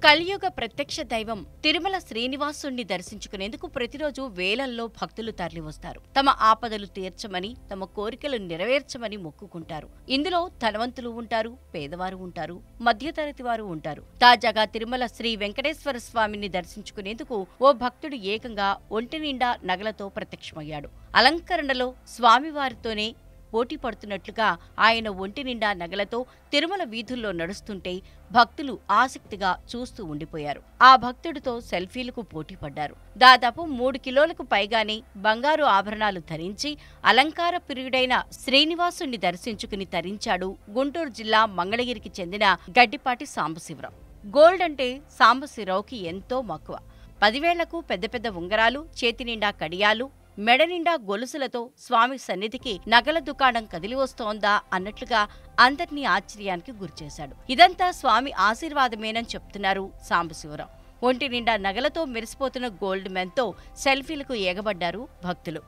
కలియుగ ప్రత్యక్ష దైవం తిరుమల శ్రీనివాసుణ్ణి దర్శించుకునేందుకు ప్రతిరోజు వేలల్లో భక్తులు తరలివస్తారు. తమ ఆపదలు తీర్చమని, తమ కోరికలు నెరవేర్చమని మొక్కుకుంటారు. ఇందులో ధనవంతులు ఉంటారు, పేదవారు ఉంటారు, మధ్యతరగతి వారు ఉంటారు. తాజాగా తిరుమల శ్రీ వెంకటేశ్వర స్వామిని దర్శించుకునేందుకు ఓ భక్తుడు ఏకంగా ఒంటి నిండా నగలతో ప్రత్యక్షమయ్యాడు. అలంకరణలో స్వామివారితోనే పోటీ పడుతున్నట్లుగా ఆయన ఒంటి నిండా నగలతో తిరుమల వీధుల్లో నడుస్తుంటే భక్తులు ఆసక్తిగా చూస్తూ ఉండిపోయారు. ఆ భక్తుడితో సెల్ఫీలకు పోటీ పడ్డారు. దాదాపు 3 కిలోలకు పైగానే బంగారు ఆభరణాలు ధరించి అలంకార ప్రియుడైన శ్రీనివాసుణ్ణి దర్శించుకుని తరించాడు గుంటూరు జిల్లా మంగళగిరికి చెందిన గడ్డిపాటి సాంబశివరావు. గోల్డ్ అంటే సాంబశివరావుకి ఎంతో మక్కువ. 10 వేళ్లకు పెద్ద పెద్ద ఉంగరాలు, చేతి నిండా కడియాలు, మెడ నిండా గొలుసులతో స్వామి సన్నిధికి నగల దుకాణం కదిలి వస్తోందా అన్నట్లుగా అందర్నీ ఆశ్చర్యానికి గురిచేశాడు. ఇదంతా స్వామి ఆశీర్వాదమేనని చెప్తున్నారు సాంబశివరావు. ఒంటి నిండా నగలతో మెరిసిపోతున్న గోల్డ్ మెన్తో సెల్ఫీలకు ఎగబడ్డారు భక్తులు.